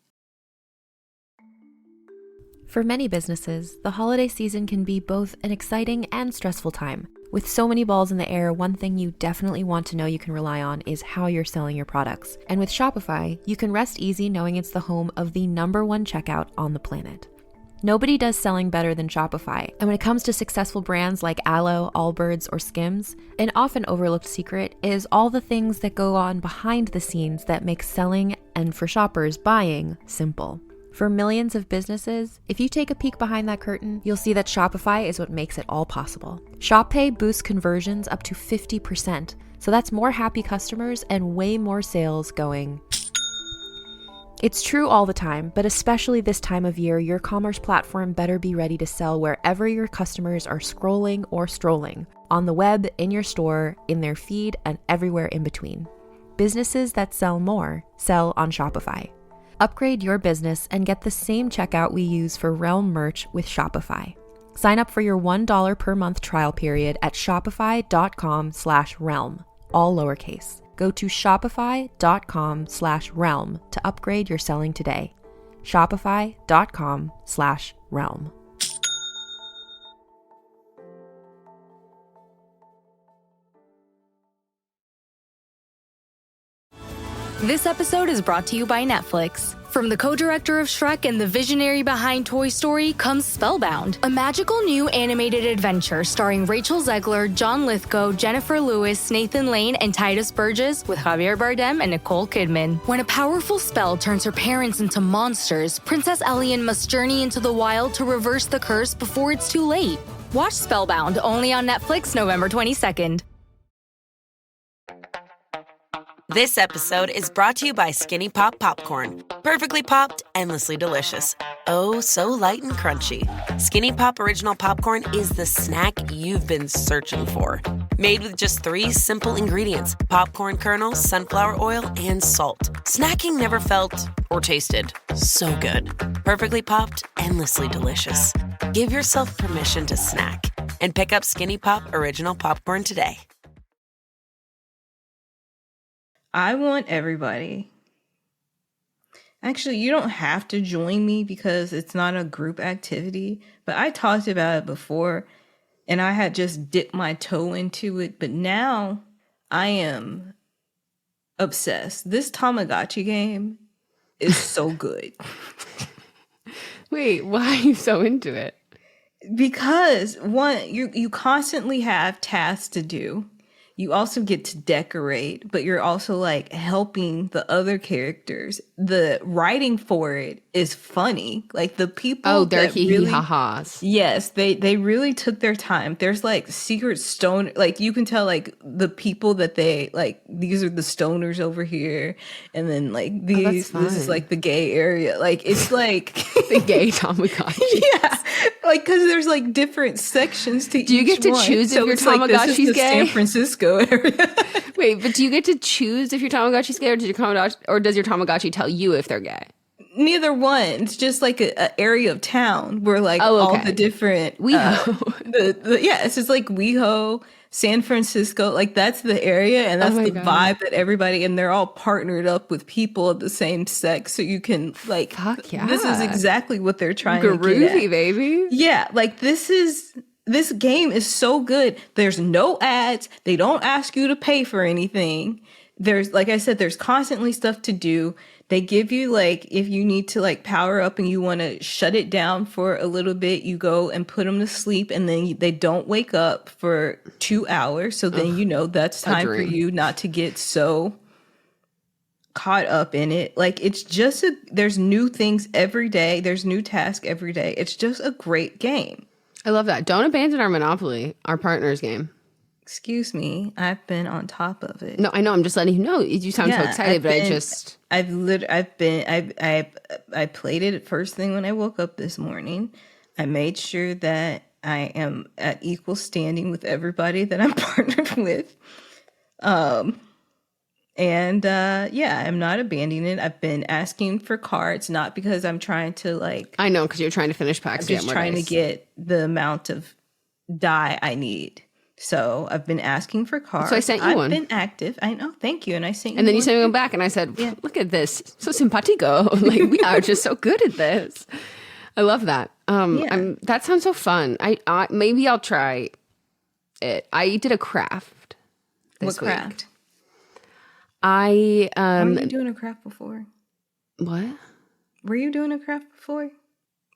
For many businesses, the holiday season can be both an exciting and stressful time. With so many balls in the air, one thing you definitely want to know you can rely on is how you're selling your products. And with Shopify, you can rest easy knowing it's the home of the #1 checkout on the planet. Nobody does selling better than Shopify. And when it comes to successful brands like Aloe, Allbirds, or Skims, an often overlooked secret is all the things that go on behind the scenes that make selling and, for shoppers, buying simple. For millions of businesses, if you take a peek behind that curtain, you'll see that Shopify is what makes it all possible. Shop Pay boosts conversions up to 50%, so that's more happy customers and way more sales going. It's true all the time, but especially this time of year, your commerce platform better be ready to sell wherever your customers are scrolling or strolling, on the web, in your store, in their feed, and everywhere in between. Businesses that sell more sell on Shopify. Upgrade your business and get the same checkout we use for Realm merch with Shopify. Sign up for your $1 per month trial period at shopify.com/realm, all lowercase. Go to shopify.com/realm to upgrade your selling today. Shopify.com/realm. This episode is brought to you by Netflix. From the co-director of Shrek and the visionary behind Toy Story comes Spellbound, a magical new animated adventure starring Rachel Zegler, John Lithgow, Jennifer Lewis, Nathan Lane, and Titus Burgess with Javier Bardem and Nicole Kidman. When a powerful spell turns her parents into monsters, Princess Elian must journey into the wild to reverse the curse before it's too late. Watch Spellbound only on Netflix November 22nd. This episode is brought to you by Skinny Pop Popcorn. Perfectly popped, endlessly delicious. Oh, so light and crunchy. Skinny Pop Original Popcorn is the snack you've been searching for. Made with just 3 simple ingredients: popcorn kernels, sunflower oil, and salt. Snacking never felt or tasted so good. Perfectly popped, endlessly delicious. Give yourself permission to snack and pick up Skinny Pop Original Popcorn today. I want everybody. Actually, you don't have to join me because it's not a group activity, but I talked about it before and I had just dipped my toe into it, but now I am obsessed. This Tamagotchi game is so good. Wait, why are you so into it? Because one, you constantly have tasks to do. You also get to decorate, but you're also like helping the other characters. The writing for it is funny. Like the people they're that really, ha-has. Yes, they really took their time. There's like secret stone, like you can tell like the people that they like, these are the stoners over here, and then like this is like the gay area. Like it's like the gay Tamagotchi. Yeah, like because there's like different sections to each one. Do you get to choose if your Tamagotchi's this is the gay? San Francisco area. Wait, but do you get to choose if your Tamagotchi's gay, or does your Tamagotchi tell you if they're gay? Neither one. It's just like a area of town where like all the different WeHo. It's just like WeHo, San Francisco, like that's the area, and that's the vibe that everybody, and they're all partnered up with people of the same sex, so you can like, this is exactly what they're trying to get at. Baby. Yeah, like this game is so good. There's no ads. They don't ask you to pay for anything. There's, like I said, there's constantly stuff to do. They give you like, if you need to like power up and you want to shut it down for a little bit, you go and put them to sleep, and then they don't wake up for 2 hours. So then you know that's time for you not to get so caught up in it. Like it's just there's new things every day. There's new tasks every day. It's just a great game. I love that. Don't abandon our Monopoly, our partner's game. Excuse me, I've been on top of it. No, I know. I'm just letting you know. You sound so excited, I played it first thing when I woke up this morning. I made sure that I am at equal standing with everybody that I'm partnered with. I'm not abandoning it. I've been asking for cards, not because I'm trying to like. I know, because you're trying to finish packs. I'm just trying to get the amount of die I need. So I've been asking for cards. So I sent you one. I've been active. I know. Thank you. And I sent you. And then you sent me one back, and I said, "Look at this, so simpatico. Like we are just so good at this." I love that. That sounds so fun. I maybe I'll try it. I did a craft. What craft? Were you doing a craft before? What? Were you doing a craft before?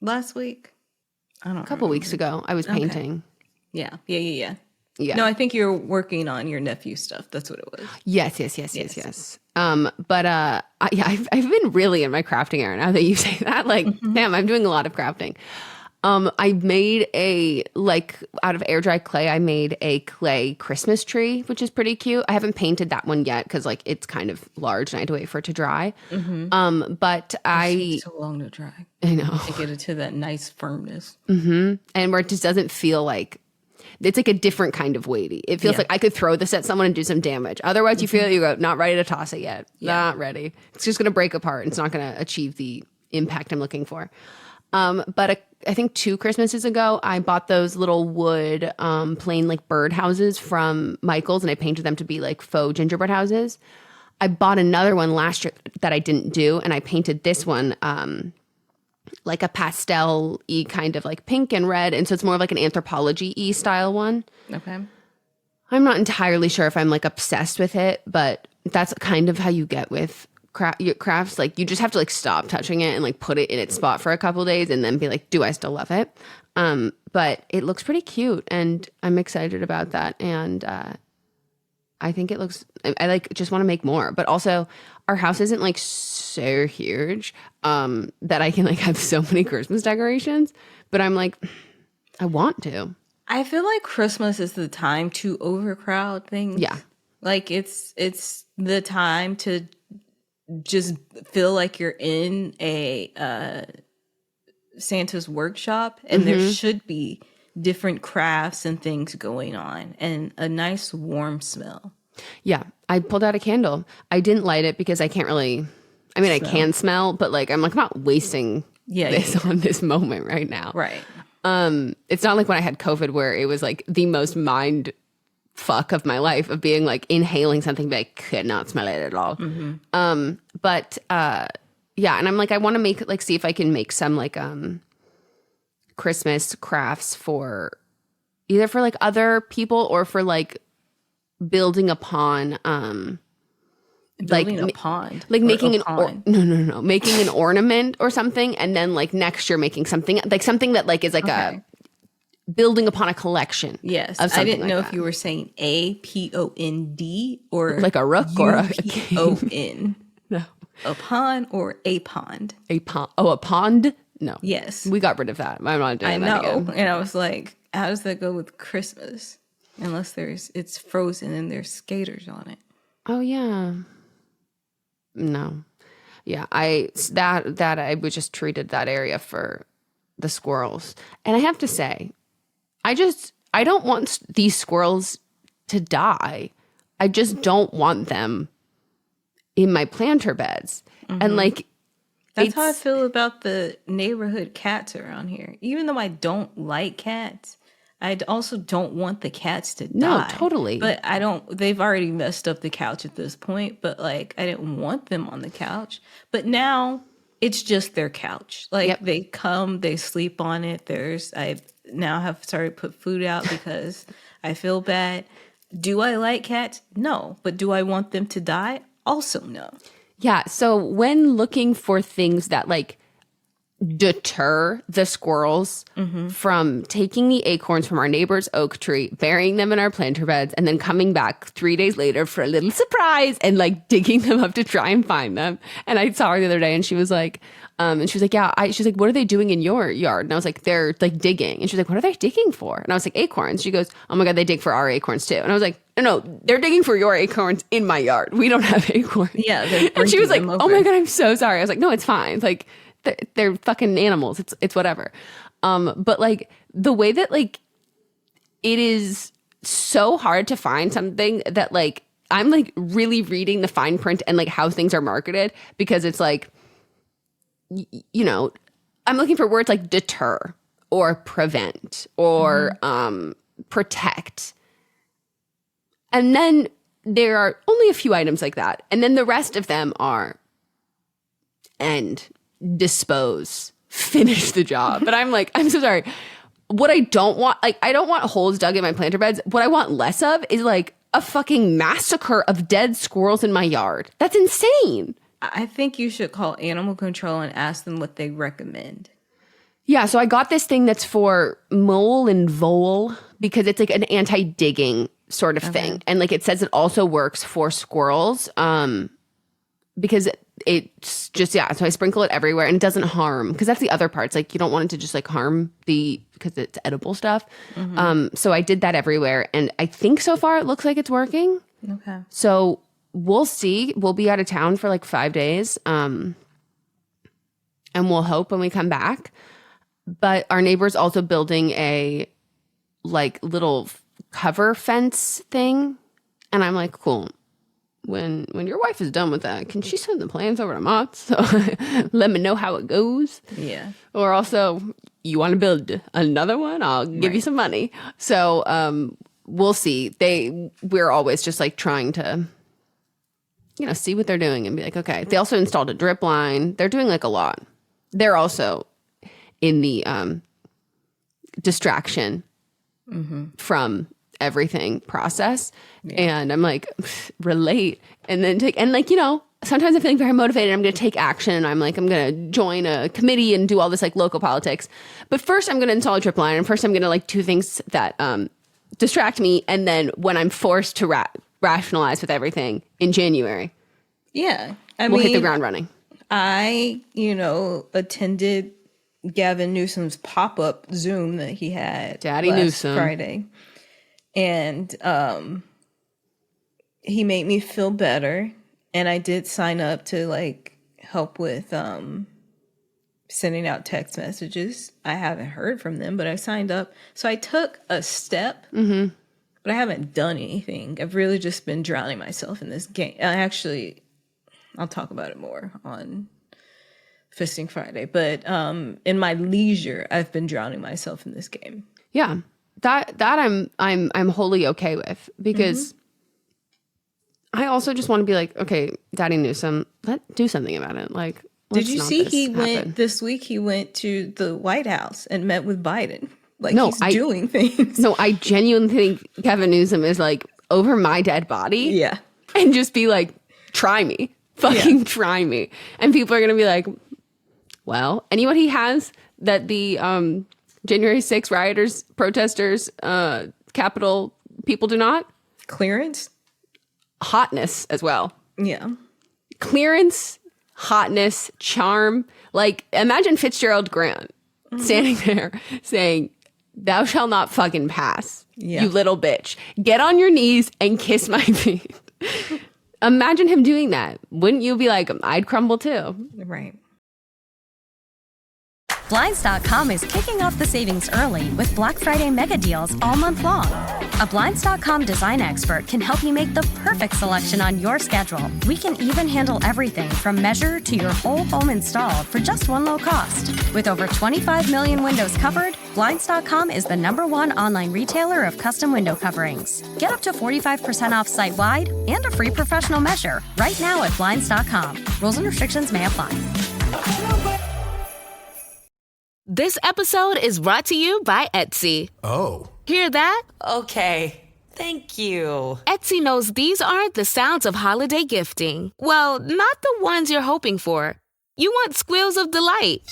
Last week? I don't know. A couple weeks ago, I was painting. Yeah. Yeah. No, I think you're working on your nephew's stuff. That's what it was. Yes. I've been really in my crafting era now that you say that. Like, damn, I'm doing a lot of crafting. I made out of air dry clay, I made a clay Christmas tree, which is pretty cute. I haven't painted that one yet because like it's kind of large and I had to wait for it to dry. But it takes so long to dry. I know. To get it to that nice firmness. And where it just doesn't feel like, it's like a different kind of weighty. It feels like I could throw this at someone and do some damage. Otherwise, you feel you go, not ready to toss it yet. Not ready. It's just going to break apart. It's not going to achieve the impact I'm looking for. But I think 2 Christmases ago, I bought those little wood plain like bird houses from Michael's, and I painted them to be like faux gingerbread houses. I bought another one last year that I didn't do, and I painted this one like a pastel-y kind of like pink and red, and so it's more of like an anthropology-y style one. Okay. I'm not entirely sure if I'm like obsessed with it, but that's kind of how you get with crafts. Like you just have to like stop touching it and like put it in its spot for a couple of days and then be like, do I still love it? But it looks pretty cute, and I'm excited about that. And I think it looks, I like just want to make more, but also our house isn't like so huge that I can like have so many Christmas decorations, but I'm like, I want to. I feel like Christmas is the time to overcrowd things. Yeah. Like it's the time to just feel like you're in a Santa's workshop, and there should be different crafts and things going on and a nice warm smell. Yeah. I pulled out a candle. I didn't light it because I can't really, I mean, I can smell, but like, I'm like, I'm not wasting this on this moment right now. Right. It's not like when I had COVID where it was like the most mind fuck of my life of being like inhaling something, but I could not smell it at all. But yeah. And I'm like, I want to make like, see if I can make some like, Christmas crafts for either for like other people or for like building upon building a pond, like making making an ornament or something, and then like next year making something that like is like a building upon a collection. Yes, of I didn't like know that. if you were saying APOND or like a rook or a PON. No, a pond or a pond. A pond. Oh, a pond. No. Yes. We got rid of that. I'm not doing I that know. again. And I was like, how does that go with Christmas? Unless it's frozen and there's skaters on it. Oh yeah. No. Yeah, I would just treated that area for the squirrels. And I have to say, I don't want these squirrels to die. I just don't want them in my planter beds. And like that's how I feel about the neighborhood cats around here. Even though I don't like cats, I also don't want the cats to die. No, totally. But they've already messed up the couch at this point, but like I didn't want them on the couch. But now it's just their couch. Like they come, they sleep on it. I now have started to put food out because I feel bad. Do I like cats? No. But do I want them to die? Also no. Yeah, so when looking for things that like deter the squirrels from taking the acorns from our neighbor's oak tree, burying them in our planter beds, and then coming back 3 days later for a little surprise and like digging them up to try and find them. And I saw her the other day and she was like, she's like, what are they doing in your yard? And I was like, they're like digging. And she's like, what are they digging for? And I was like, acorns. She goes, oh my God, they dig for our acorns too. And I was like, no, they're digging for your acorns in my yard. We don't have acorns. Yeah. And she was like, oh my God, I'm so sorry. I was like, no, it's fine. Like they're fucking animals. It's whatever. But like the way that like it is so hard to find something that like I'm like really reading the fine print and like how things are marketed, because it's like, you know, I'm looking for words like deter or prevent or protect. And then there are only a few items like that. And then the rest of them are end, dispose, finish the job. But I'm like, I'm so sorry. What I don't want, like, I don't want holes dug in my planter beds. What I want less of is like a fucking massacre of dead squirrels in my yard. That's insane. I think you should call animal control and ask them what they recommend. Yeah, so I got this thing that's for mole and vole because it's like an anti-digging sort of thing. And like it says it also works for squirrels because it's just, so I sprinkle it everywhere and it doesn't harm, because that's the other part. It's like you don't want it to just like harm because it's edible stuff. So I did that everywhere and I think so far it looks like it's working. Okay. So we'll see. We'll be out of town for like 5 days. And we'll hope when we come back. But our neighbor's also building a like little cover fence thing. And I'm like, cool. When your wife is done with that, can she send the plans over to Mott? So let me know how it goes. Yeah. Or also, you want to build another one? I'll give you some money. So we'll see. We're always just like trying to, see what they're doing and be like, okay. They also installed a drip line. They're doing like a lot. They're also in the distraction from everything process. And I'm like, relate. And then sometimes I'm feeling very motivated. I'm going to take action. And I'm like, I'm going to join a committee and do all this like local politics. But first I'm going to install a drip line. And first I'm going to like do things that distract me. And then when I'm forced to rationalize with everything in January. Yeah. We'll hit the ground running. I, attended Gavin Newsom's pop-up Zoom that he had Daddy last Newsom. Friday. And he made me feel better. And I did sign up to like help with sending out text messages. I haven't heard from them, but I signed up. So I took a step, but I haven't done anything. I've really just been drowning myself in this game. I'll talk about it more on Fisting Friday. But in my leisure, I've been drowning myself in this game. Yeah. That I'm wholly okay with, because I also just want to be like, okay, Daddy Newsom, let's do something about it. Like, did you see this week he went to the White House and met with Biden? Like, he's doing things. No, I genuinely think Gavin Newsom is like over my dead body. Yeah. And just be like, try me. Fucking try me. And people are going to be like, well, and you know what he has that the January 6th rioters, protesters, Capitol people do not? Clearance? Hotness as well. Yeah. Clearance, hotness, charm. Like, imagine Fitzgerald Grant standing there saying, "Thou shalt not fucking pass, you little bitch. Get on your knees and kiss my feet." Imagine him doing that. Wouldn't you be like, I'd crumble too? Right. Blinds.com is kicking off the savings early with Black Friday mega deals all month long. A Blinds.com design expert can help you make the perfect selection on your schedule. We can even handle everything from measure to your whole home installed for just one low cost. With over 25 million windows covered, Blinds.com is the #1 online retailer of custom window coverings. Get up to 45% off site-wide and a free professional measure right now at Blinds.com. Rules and restrictions may apply. This episode is brought to you by Etsy. Oh. Hear that? Okay. Thank you. Etsy knows these aren't the sounds of holiday gifting. Well, not the ones you're hoping for. You want squeals of delight.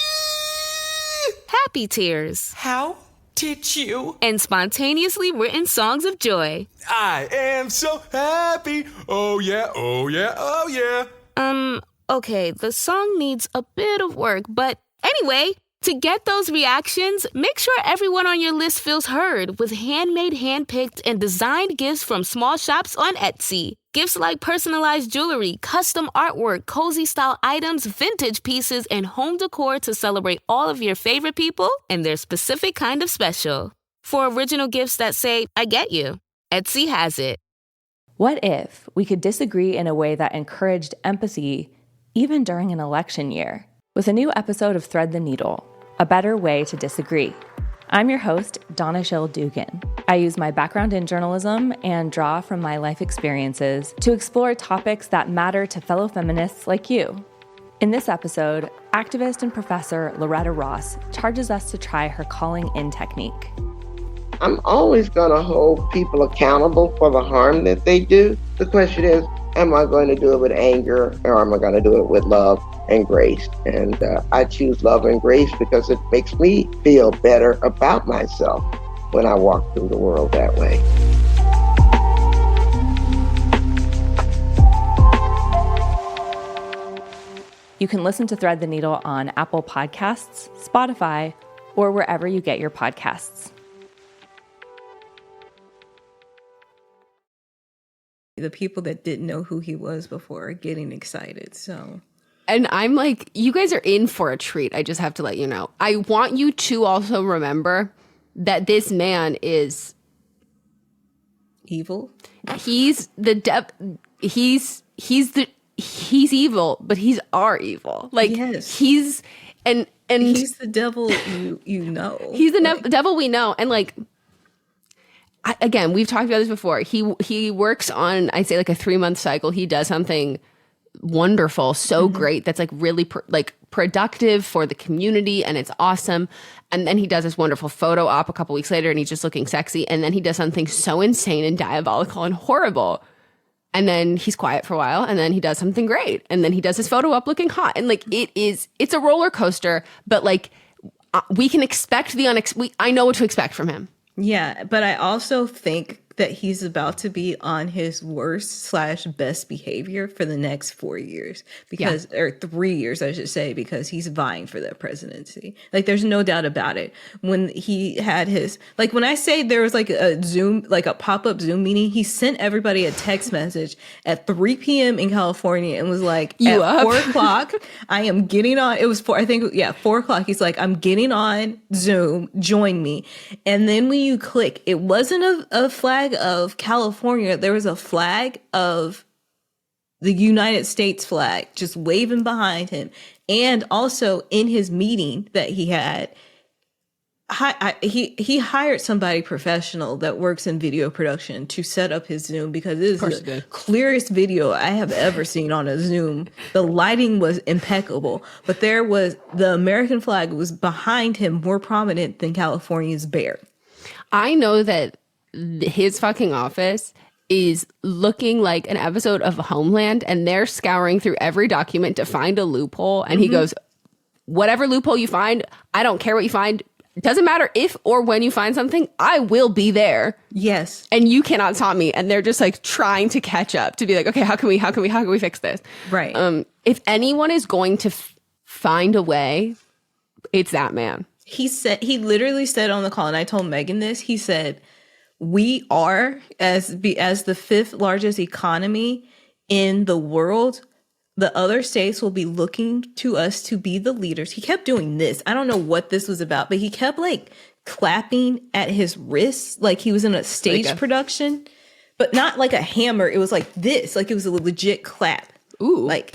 Happy tears. How did you? And spontaneously written songs of joy. I am so happy. Oh yeah, oh yeah, oh yeah. Okay, the song needs a bit of work, but anyway, to get those reactions, make sure everyone on your list feels heard with handmade, handpicked, and designed gifts from small shops on Etsy. Gifts like personalized jewelry, custom artwork, cozy style items, vintage pieces, and home decor to celebrate all of your favorite people and their specific kind of special. For original gifts that say, I get you, Etsy has it. What if we could disagree in a way that encouraged empathy even during an election year? With a new episode of Thread the Needle, a better way to disagree. I'm your host, Donna Schill Dugan. I use my background in journalism and draw from my life experiences to explore topics that matter to fellow feminists like you. In this episode, activist and professor Loretta Ross charges us to try her calling in technique. I'm always going to hold people accountable for the harm that they do. The question is, am I going to do it with anger, or am I going to do it with love and grace? And I choose love and grace because it makes me feel better about myself when I walk through the world that way. You can listen to Thread the Needle on Apple Podcasts, Spotify, or wherever you get your podcasts. The people that didn't know who he was before are getting excited, so. And I'm like, you guys are in for a treat. I just have to let you know. I want you to also remember that this man is evil. He's evil, but he's our evil. Like he's and he's the devil you know. He's the devil we know. And like again, we've talked about this before. He works on, I'd say, like a 3-month cycle. He does something wonderful, so great, that's like really productive for the community, and it's awesome. And then he does this wonderful photo op a couple weeks later, and he's just looking sexy. And then he does something so insane and diabolical and horrible. And then he's quiet for a while, and then he does something great. And then he does his photo op looking hot. And like it's a roller coaster, but like we can expect the I know what to expect from him. Yeah, but I also think that he's about to be on his worst/best behavior for the next 4 years or 3 years, I should say, because he's vying for that presidency. Like, there's no doubt about it. When he had his, like, when I say there was like a Zoom, like a pop-up Zoom meeting, he sent everybody a text message at 3 p.m. in California and was like, at 4 o'clock, I am getting on. It was 4 o'clock. He's like, I'm getting on Zoom, join me. And then when you click, it wasn't a flag of California, there was a flag of the United States flag just waving behind him. And also in his meeting that he had, he hired somebody professional that works in video production to set up his Zoom, because it is the clearest video I have ever seen on a Zoom. The lighting was impeccable, but there was the American flag was behind him, more prominent than California's bear. I know that his fucking office is looking like an episode of Homeland, and they're scouring through every document to find a loophole. And he goes, whatever loophole you find, I don't care what you find. It doesn't matter if or when you find something, I will be there. Yes. And you cannot stop me. And they're just like trying to catch up to be like, okay, how can we fix this? Right. If anyone is going to find a way, it's that man. He literally said on the call, and I told Megan this, he said, we are, as the 5th largest economy in the world, the other states will be looking to us to be the leaders. He kept doing this. I don't know what this was about, but he kept like clapping at his wrists like he was in a stage production, but not like a hammer. It was like this, like it was a legit clap. Ooh. Like,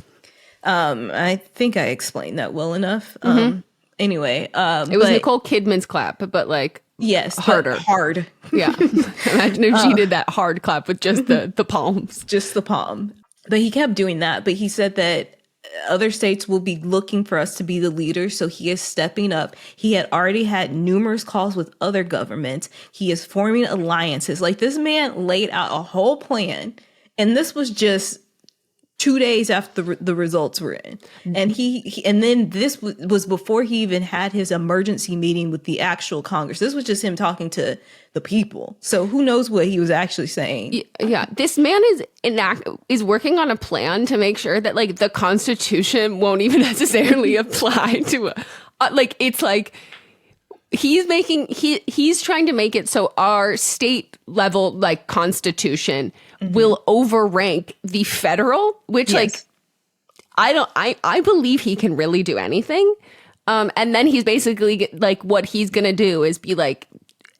I think I explained that well enough. Anyway, it was Nicole Kidman's clap, but like, yes, harder. Hard. Yeah. Imagine if she did that hard clap with just the palms. Just the palm. But he kept doing that. But he said that other states will be looking for us to be the leaders. So he is stepping up. He had already had numerous calls with other governments. He is forming alliances. Like, this man laid out a whole plan. And this was just 2 days after the results were in. And and then this was before he even had his emergency meeting with the actual Congress. This was just him talking to the people. So who knows what he was actually saying. Yeah. This man is working on a plan to make sure that like the Constitution won't even necessarily apply to it's like he's trying to make it so our state level like Constitution will overrank the federal, which like I believe he can really do anything. And then he's basically like, what he's gonna do is be like,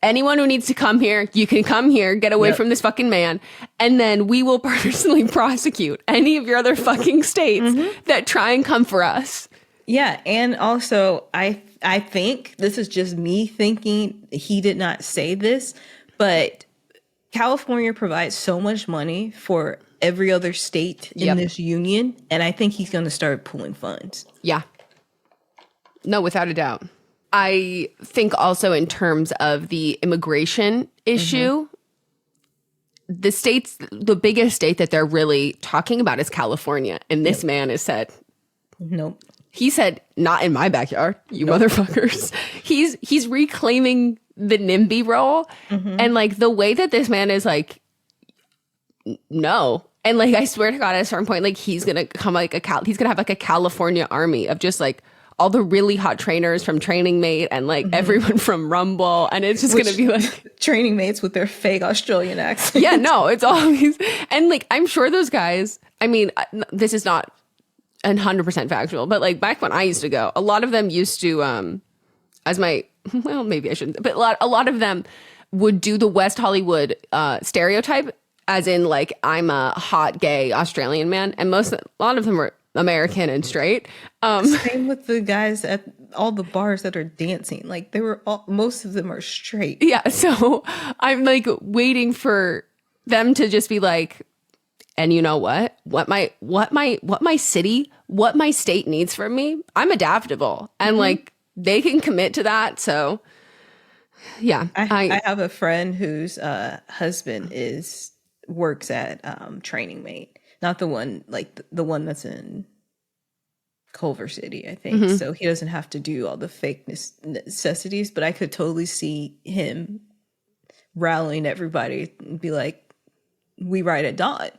anyone who needs to come here, you can come here, get away from this fucking man, and then we will personally prosecute any of your other fucking states that try and come for us. Yeah, and also I think, this is just me thinking, he did not say this, but California provides so much money for every other state in this union, and I think he's going to start pulling funds. Yeah. No, without a doubt. I think also in terms of the immigration issue, the biggest state that they're really talking about is California, and this man has said, nope. He said, not in my backyard, you motherfuckers. He's reclaiming the NIMBY role. And like the way that this man is like, no. And like, I swear to God, at a certain point, like he's going to come like he's going to have like a California army of just like all the really hot trainers from Training Mate and like everyone from Rumble. And it's just going to be like Training Mates with their fake Australian accent. Yeah, no, it's always, and like, I'm sure those guys, I mean, this is not 100% factual, but like back when I used to go, a lot of them used to well, maybe I shouldn't, but a lot of them would do the West Hollywood stereotype, as in like, I'm a hot gay Australian man, and a lot of them are American and straight. Same with the guys at all the bars that are dancing. Like most of them are straight. Yeah, so I'm like waiting for them to just be like, and you know what my city, what my state needs from me, I'm adaptable, and like they can commit to that. So yeah, I have a friend whose husband works at Training Mate, not the one like the one that's in Culver City, I think. So he doesn't have to do all the fake necessities, but I could totally see him rallying everybody and be like, we ride at dawn.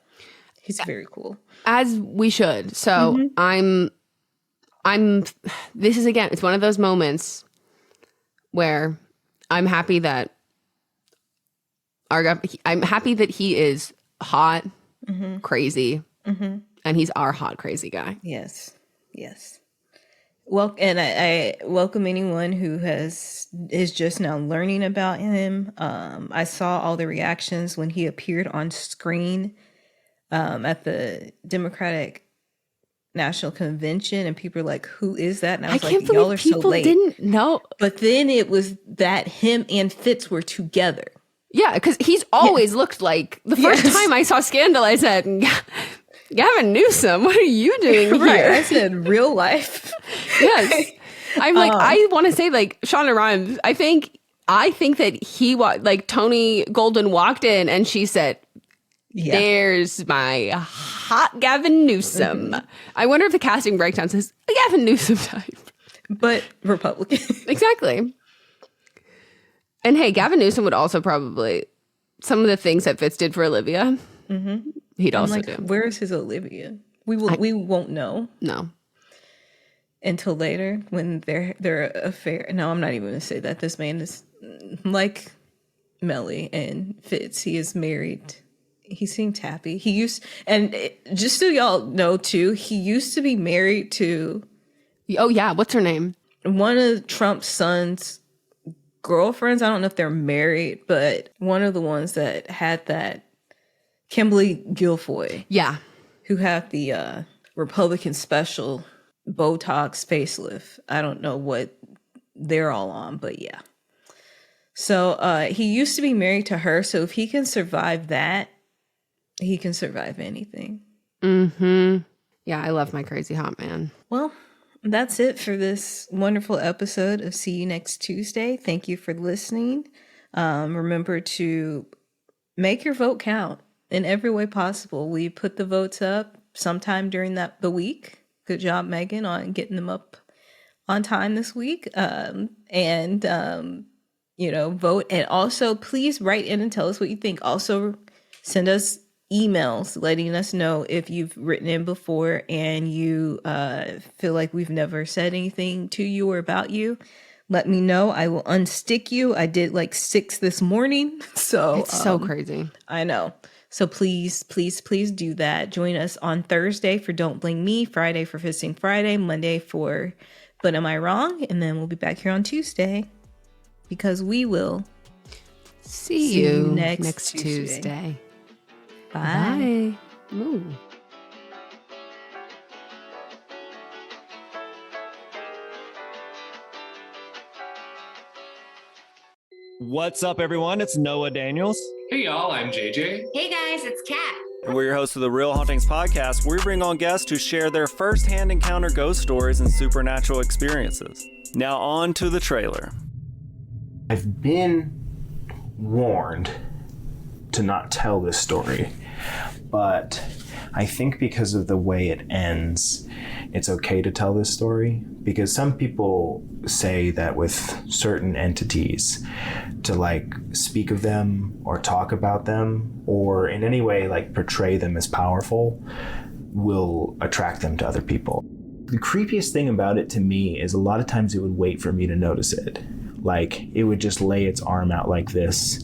He's very cool. As we should. So I'm this is, again, it's one of those moments where I'm happy that I'm happy that he is hot, crazy, and he's our hot, crazy guy. Yes. Well, and I welcome anyone who is just now learning about him. I saw all the reactions when he appeared on screen at the Democratic National Convention, and people are like, "Who is that?" And I was like, "Y'all are so late." Didn't know. But then it was that him and Fitz were together. Yeah, because he's always looked like, the first time I saw Scandal, I said, Gavin Newsom, what are you doing here? Right, I said real life. Yes. I'm like, I want to say, like, Shonda Rhimes, I think that like Tony Golden walked in and she said, there's my hot Gavin Newsom. I wonder if the casting breakdown says a Gavin Newsom type. But Republican. Exactly. And hey, Gavin Newsom would also probably, some of the things that Fitz did for Olivia, he'd also do. Where is his Olivia? We won't know. No. Until later when their affair. No, I'm not even going to say that. This man is like Melly and Fitz. He is married. He seemed happy. Just so y'all know too, he used to be married to. Oh yeah, what's her name? One of Trump's son's girlfriends. I don't know if they're married, but one of the ones that had that, Kimberly Guilfoyle. Yeah. Who had the Republican special Botox facelift. I don't know what they're all on, but yeah. So he used to be married to her. So if he can survive that, he can survive anything. Yeah, I love my crazy hot man. Well, that's it for this wonderful episode of See You Next Tuesday. Thank you for listening. Remember to make your vote count in every way possible. We put the votes up sometime during the week. Good job, Megan, on getting them up on time this week. Vote. And also, please write in and tell us what you think. Also, send us emails letting us know if you've written in before and you feel like we've never said anything to you or about you. Let me know. I will unstick you. I did like 6 this morning. So it's so crazy. I know. So please do that. Join us on Thursday for Don't Blame Me, Friday for Fisting Friday, Monday for But Am I Wrong? And then we'll be back here on Tuesday because we will see you next Tuesday. Bye. Ooh. What's up, everyone? It's Noah Daniels. Hey, y'all. I'm JJ. Hey, guys. It's Kat. And we're your hosts of the Real Hauntings podcast, where we bring on guests who share their first-hand encounter ghost stories and supernatural experiences. Now on to the trailer. I've been warned to not tell this story, but I think because of the way it ends, it's okay to tell this story, because some people say that with certain entities, to like speak of them or talk about them or in any way like portray them as powerful will attract them to other people. The creepiest thing about it to me is a lot of times it would wait for me to notice it. Like it would just lay its arm out like this,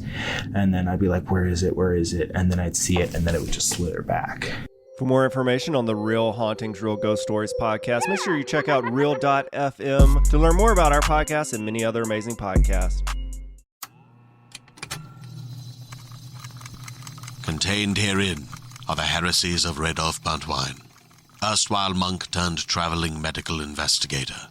and then I'd be like, where is it? And then I'd see it, and then it would just slither back. For more information on the Real Hauntings, Real Ghost Stories podcast, make sure you check out real.fm to learn more about our podcast and many other amazing podcasts. Contained herein are the heresies of Radolf Buntwine, erstwhile monk turned traveling medical investigator.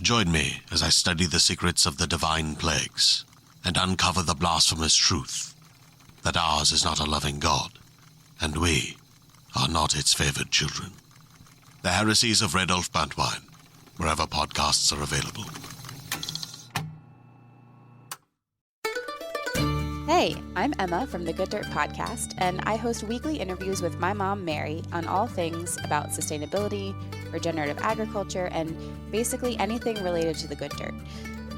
Join me as I study the secrets of the divine plagues and uncover the blasphemous truth that ours is not a loving God, and we are not its favored children. The heresies of Radolf Buntwine, wherever podcasts are available. Hey, I'm Emma from the Good Dirt Podcast, and I host weekly interviews with my mom, Mary, on all things about sustainability, regenerative agriculture, and basically anything related to the good dirt.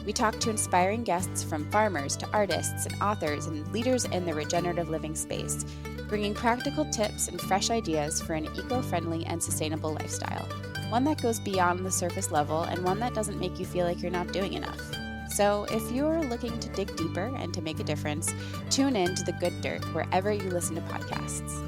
We talk to inspiring guests from farmers to artists and authors and leaders in the regenerative living space, bringing practical tips and fresh ideas for an eco-friendly and sustainable lifestyle, one that goes beyond the surface level and one that doesn't make you feel like you're not doing enough. So if you're looking to dig deeper and to make a difference, tune in to The Good Dirt wherever you listen to podcasts.